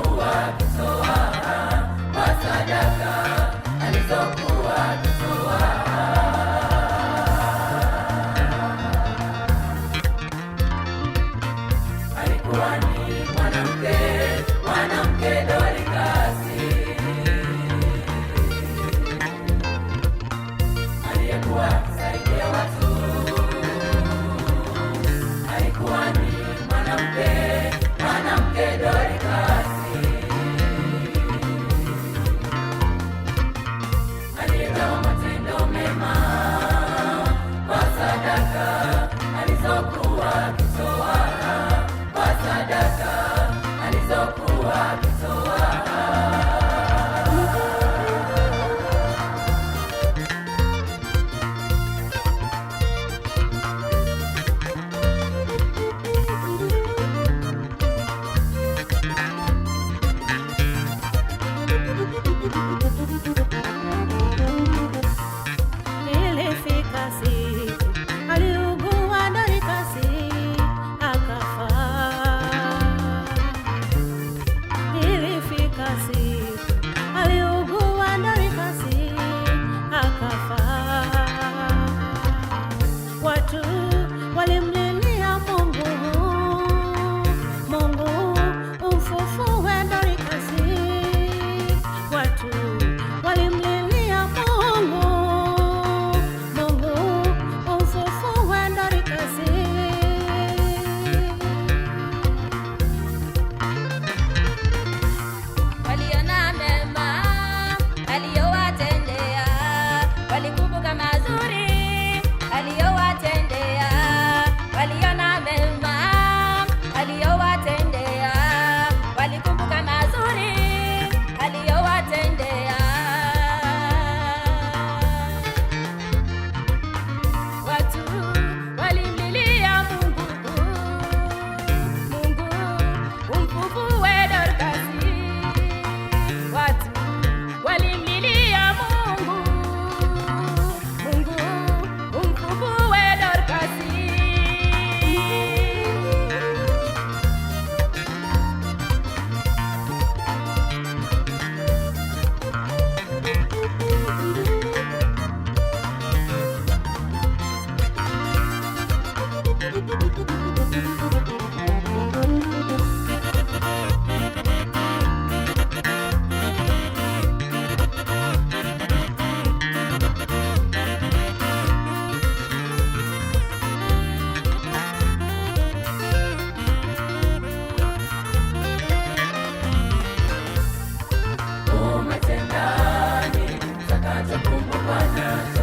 alizokuwa akitoa kwa sadaka alizokuwa akitoa. Alikuwa ni mwanamke Dorikasi aliyekuwa akisaidia watu. Alikuwa ni mwanamke Dorikasi aliyegawa matendo mema kwa sadaka alizokuwa akitoa, kwa sadaka alizokuwa akitoa. Ilifika siku aliugua Dorikasi akafa. Ilifika siku aliugua Dorikasi akafa. Watu walimlilia Mungu, Mungu umfufue Dorikasi. Watu walimlilia Mungu, Mungu umfufue Dorikasi. Waliona mema aliyowatendea, walikumbuka mazuri aliyowatendea. Waliona mema aliyowatendea, walikumbuka mazuri aliyowatendea. Watu walimlilia Mungu, Mungu umfufue Dorikasi. Watu walimlilia Mungu, Mungu umfufue Dorikasi. Umetenda nini utakachokumbukwa nacho?